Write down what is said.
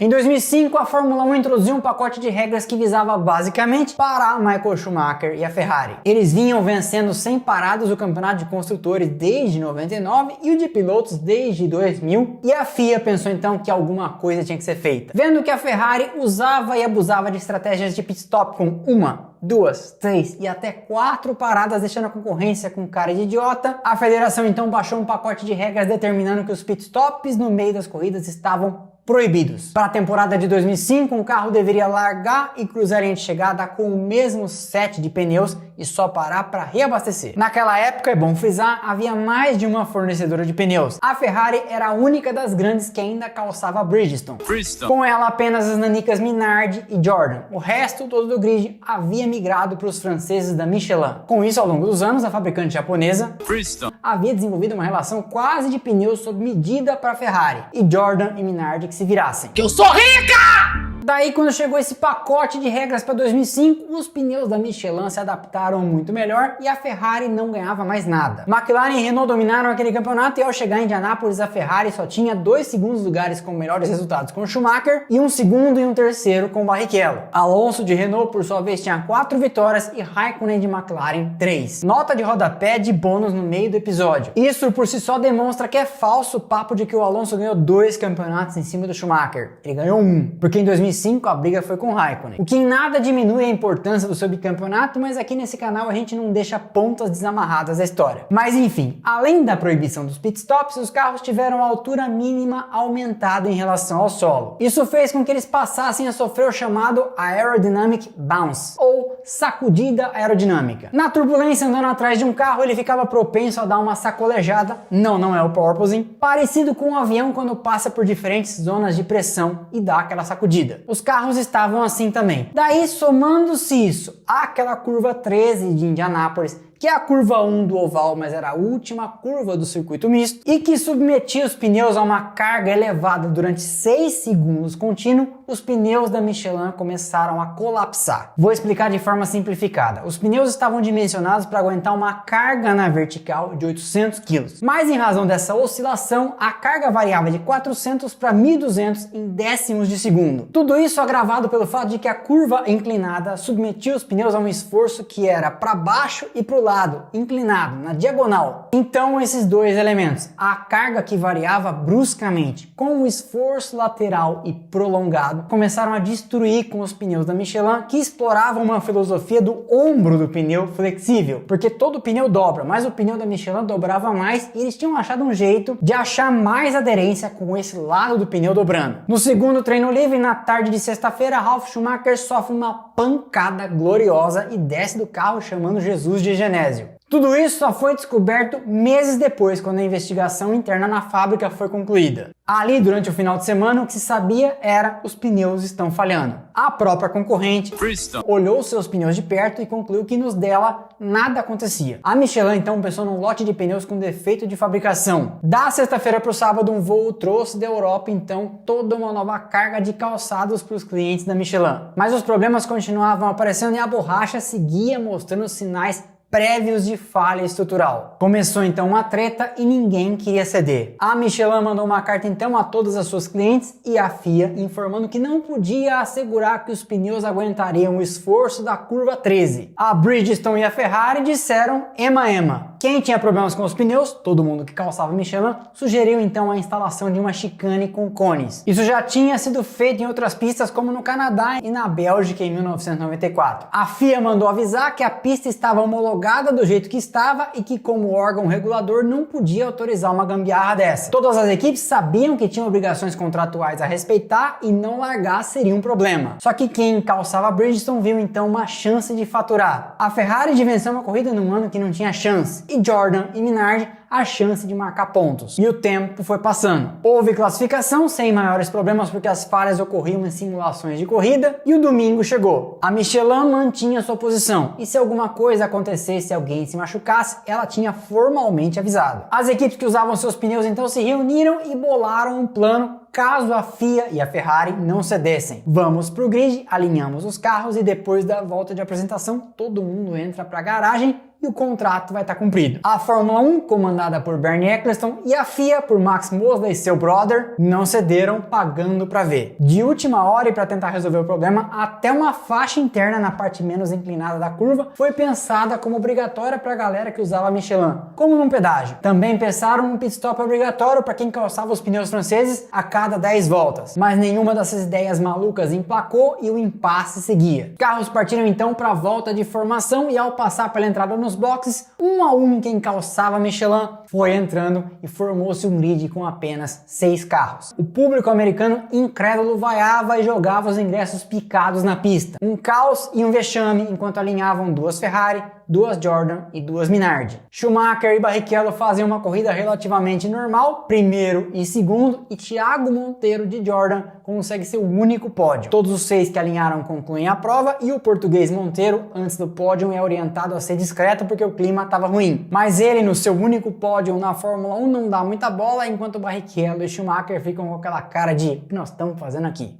Em 2005, a Fórmula 1 introduziu um pacote de regras que visava basicamente parar Michael Schumacher e a Ferrari. Eles vinham vencendo sem paradas o campeonato de construtores desde 99 e o de pilotos desde 2000, e a FIA pensou então que alguma coisa tinha que ser feita. Vendo que a Ferrari usava e abusava de estratégias de pit stop com 1, 2, 3 e até 4 paradas, deixando a concorrência com cara de idiota, a federação então baixou um pacote de regras determinando que os pit stops no meio das corridas estavam proibidos. Para a temporada de 2005, um carro deveria largar e cruzar a linha de chegada com o mesmo set de pneus e só parar para reabastecer. Naquela época, é bom frisar, havia mais de uma fornecedora de pneus. A Ferrari era a única das grandes que ainda calçava Bridgestone. Com ela apenas as nanicas Minardi e Jordan. O resto todo do grid havia migrado para os franceses da Michelin. Com isso, ao longo dos anos, a fabricante japonesa havia desenvolvido uma relação quase de pneus sob medida para a Ferrari, e Jordan e Minardi que se virassem. Que eu sou rica! Daí, quando chegou esse pacote de regras para 2005, os pneus da Michelin se adaptaram muito melhor e a Ferrari não ganhava mais nada. McLaren e Renault dominaram aquele campeonato e ao chegar em Indianápolis, a Ferrari só tinha 2 segundos lugares com melhores resultados com Schumacher e 1 segundo e 1 terceiro com Barrichello. Alonso de Renault, por sua vez, tinha 4 vitórias e Raikkonen de McLaren 3. Nota de rodapé de bônus no meio do episódio. Isso por si só demonstra que é falso o papo de que o Alonso ganhou 2 campeonatos em cima do Schumacher. Ele ganhou 1, porque em 2005 a briga foi com Raikkonen. O que em nada diminui a importância do subcampeonato, mas aqui nesse canal a gente não deixa pontas desamarradas da história. Mas enfim, além da proibição dos pitstops, os carros tiveram a altura mínima aumentada em relação ao solo. Isso fez com que eles passassem a sofrer o chamado Aerodynamic Bounce, ou sacudida aerodinâmica. Na turbulência, andando atrás de um carro, ele ficava propenso a dar uma sacolejada, não é o porpoising, parecido com um avião quando passa por diferentes zonas de pressão e dá aquela sacudida. Os carros estavam assim também. Daí, somando-se isso àquela curva 13 de Indianápolis, que é a curva 1 do oval, mas era a última curva do circuito misto, e que submetia os pneus a uma carga elevada durante 6 segundos contínuo, os pneus da Michelin começaram a colapsar. Vou explicar de forma simplificada. Os pneus estavam dimensionados para aguentar uma carga na vertical de 800 kg, mas em razão dessa oscilação, a carga variava de 400 para 1200 em décimos de segundo. Tudo isso agravado pelo fato de que a curva inclinada submetia os pneus a um esforço que era para baixo e para o lado, inclinado, na diagonal. Então esses dois elementos, a carga que variava bruscamente com o esforço lateral e prolongado, começaram a destruir com os pneus da Michelin, que exploravam uma filosofia do ombro do pneu flexível, porque todo pneu dobra, mas o pneu da Michelin dobrava mais e eles tinham achado um jeito de achar mais aderência com esse lado do pneu dobrando. No segundo treino livre, na tarde de sexta-feira, Ralf Schumacher sofre uma pancada gloriosa e desce do carro chamando Jesus de Genésio. Tudo isso só foi descoberto meses depois, quando a investigação interna na fábrica foi concluída. Ali, durante o final de semana, o que se sabia era os pneus estão falhando. A própria concorrente olhou seus pneus de perto e concluiu que nos dela nada acontecia. A Michelin então pensou num lote de pneus com defeito de fabricação. Da sexta-feira para o sábado, um voo trouxe da Europa então toda uma nova carga de calçados para os clientes da Michelin. Mas os problemas continuavam aparecendo e a borracha seguia mostrando sinais prévios de falha estrutural. Começou então uma treta e ninguém queria ceder. A Michelin mandou uma carta então a todas as suas clientes e a FIA informando que não podia assegurar que os pneus aguentariam o esforço da curva 13. A Bridgestone e a Ferrari disseram ema. Quem tinha problemas com os pneus, todo mundo que calçava Michelin, sugeriu então a instalação de uma chicane com cones. Isso já tinha sido feito em outras pistas como no Canadá e na Bélgica em 1994. A FIA mandou avisar que a pista estava homologada do jeito que estava e que como órgão regulador não podia autorizar uma gambiarra dessa. Todas as equipes sabiam que tinham obrigações contratuais a respeitar e não largar seria um problema. Só que quem calçava Bridgestone viu então uma chance de faturar. A Ferrari de vencer uma corrida num ano que não tinha chance. E Jordan e Minardi a chance de marcar pontos. E o tempo foi passando. Houve classificação sem maiores problemas porque as falhas ocorriam em simulações de corrida e o domingo chegou. A Michelin mantinha sua posição e se alguma coisa acontecesse e alguém se machucasse, ela tinha formalmente avisado. As equipes que usavam seus pneus então se reuniram e bolaram um plano caso a FIA e a Ferrari não cedessem. Vamos pro grid, alinhamos os carros e depois da volta de apresentação todo mundo entra para a garagem e o contrato vai estar cumprido. A Fórmula 1, comandada por Bernie Ecclestone, e a FIA, por Max Mosley e seu brother, não cederam, pagando para ver. De última hora, e para tentar resolver o problema, até uma faixa interna na parte menos inclinada da curva foi pensada como obrigatória para a galera que usava Michelin, como num pedágio. Também pensaram um pit stop obrigatório para quem calçava os pneus franceses a cada 10 voltas, mas nenhuma dessas ideias malucas emplacou e o impasse seguia. Carros partiram então para a volta de formação e ao passar pela entrada nos boxes, um a um quem calçava Michelin foi entrando e formou-se um grid com apenas 6 carros. O público americano incrédulo vaiava e jogava os ingressos picados na pista. Um caos e um vexame enquanto alinhavam 2 Ferrari, 2 Jordan e 2 Minardi. Schumacher e Barrichello fazem uma corrida relativamente normal, primeiro e segundo, e Thiago Monteiro de Jordan consegue seu único pódio. Todos os 6 que alinharam concluem a prova e o português Monteiro, antes do pódio, é orientado a ser discreto porque o clima estava ruim. Mas ele, no seu único pódio na Fórmula 1, não dá muita bola, enquanto Barrichello e Schumacher ficam com aquela cara de: o que nós estamos fazendo aqui?